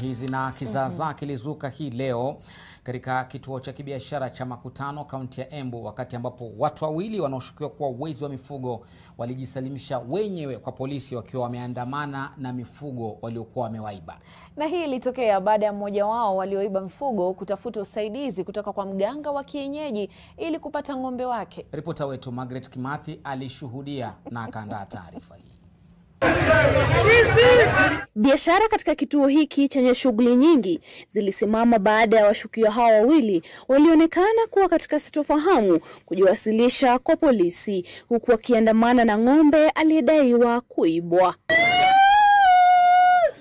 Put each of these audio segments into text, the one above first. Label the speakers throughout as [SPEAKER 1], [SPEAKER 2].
[SPEAKER 1] Hizi na kizaazaa kilizuka hii leo katika kituo cha kibiashara cha Makutano, kaunti ya Embu, wakati ambapo watu wawili wanaoshukiwa kuwa wezi wa mifugo walijisalimisha wenyewe kwa polisi wakiwa wameandamana na mifugo waliokuwa wamewaiba.
[SPEAKER 2] Na hii ilitokea baada ya mmoja wao walioiba mifugo kutafuta usaidizi kutoka kwa mganga wa kienyeji ili kupata ng'ombe wake. Ripota wetu Margaret Kimathi alishuhudia na akaandaa taarifa hii.
[SPEAKER 3] Biashara katika kituo hiki chenye shughuli nyingi zilisimama baada ya washukiwa hao wawili walionekana kuwa katika sitofahamu kujiwasilisha kwa polisi, huku wakiandamana na ng'ombe aliyedaiwa kuibwa.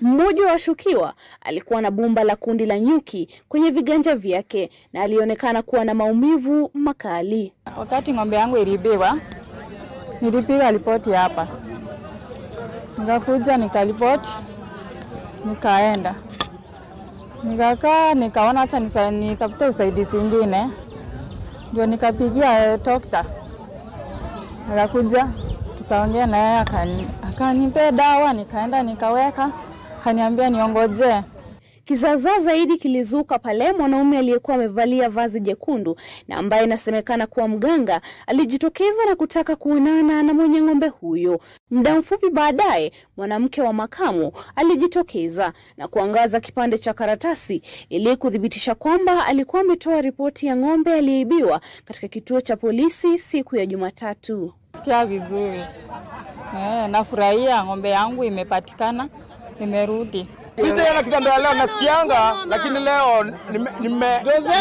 [SPEAKER 3] Mmoja wa washukiwa alikuwa na bumba la kundi la nyuki kwenye viganja vyake na alionekana kuwa na maumivu makali.
[SPEAKER 4] Wakati ng'ombe yangu iliibiwa, nilipiga ripoti hapa. Nikakuja nikaripoti, nikaenda. Nikakaa, nikaona hata nitafute usaidizi mwingine. Ndio nikapigia dokta. Nikakuja, tukaongea na yeye akanipa dawa, nikaenda nikaweka, akaniambia niongoje.
[SPEAKER 3] Kizaazaa zaidi kilizuka pale mwanaume aliyekuwa amevalia vazi jekundu na ambaye inasemekana kuwa mganga alijitokeza na kutaka kuonana na mwenye ng'ombe huyo. Muda mfupi baadaye, mwanamke wa makamu alijitokeza na kuangaza kipande cha karatasi ili kudhibitisha kwamba alikuwa ametoa ripoti ya ng'ombe aliyeibiwa katika kituo cha polisi siku ya Jumatatu.
[SPEAKER 4] Sikia vizuri. Nafurahia ng'ombe yangu imepatikana, imerudi.
[SPEAKER 5] Sije na kitambea leo nasikianga, lakini leo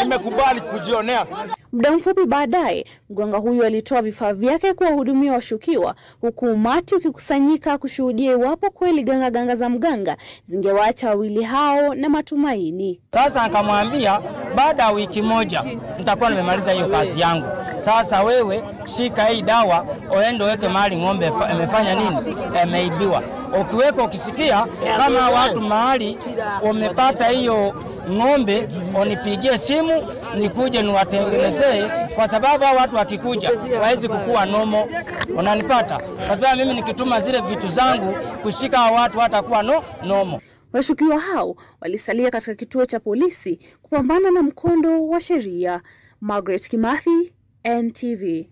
[SPEAKER 5] nimekubali kujionea.
[SPEAKER 3] Muda mfupi baadaye, mganga huyu alitoa vifaa vyake kuwahudumia washukiwa, huku umati ukikusanyika kushuhudia iwapo kweli ganga za mganga zingewaacha wawili hao na matumaini.
[SPEAKER 6] Sasa akamwambia baada ya wiki moja nitakuwa nimemaliza hiyo kazi yangu. Sasa wewe shika hii dawa, oende weke mahali ng'ombe imefanya nini? Imeibiwa. Ukiweka ukisikia kama watu mahali wamepata hiyo ng'ombe, unipigie simu nikuje niwatengenezee, kwa sababu watu wakikuja hawezi kukua nomo. Unanipata? Kwa sababu mimi nikituma zile vitu zangu kushika watu watakuwa nomo.
[SPEAKER 3] Washukiwa hao walisalia katika kituo cha polisi kupambana na mkondo wa sheria. Margaret Kimathi, NTV.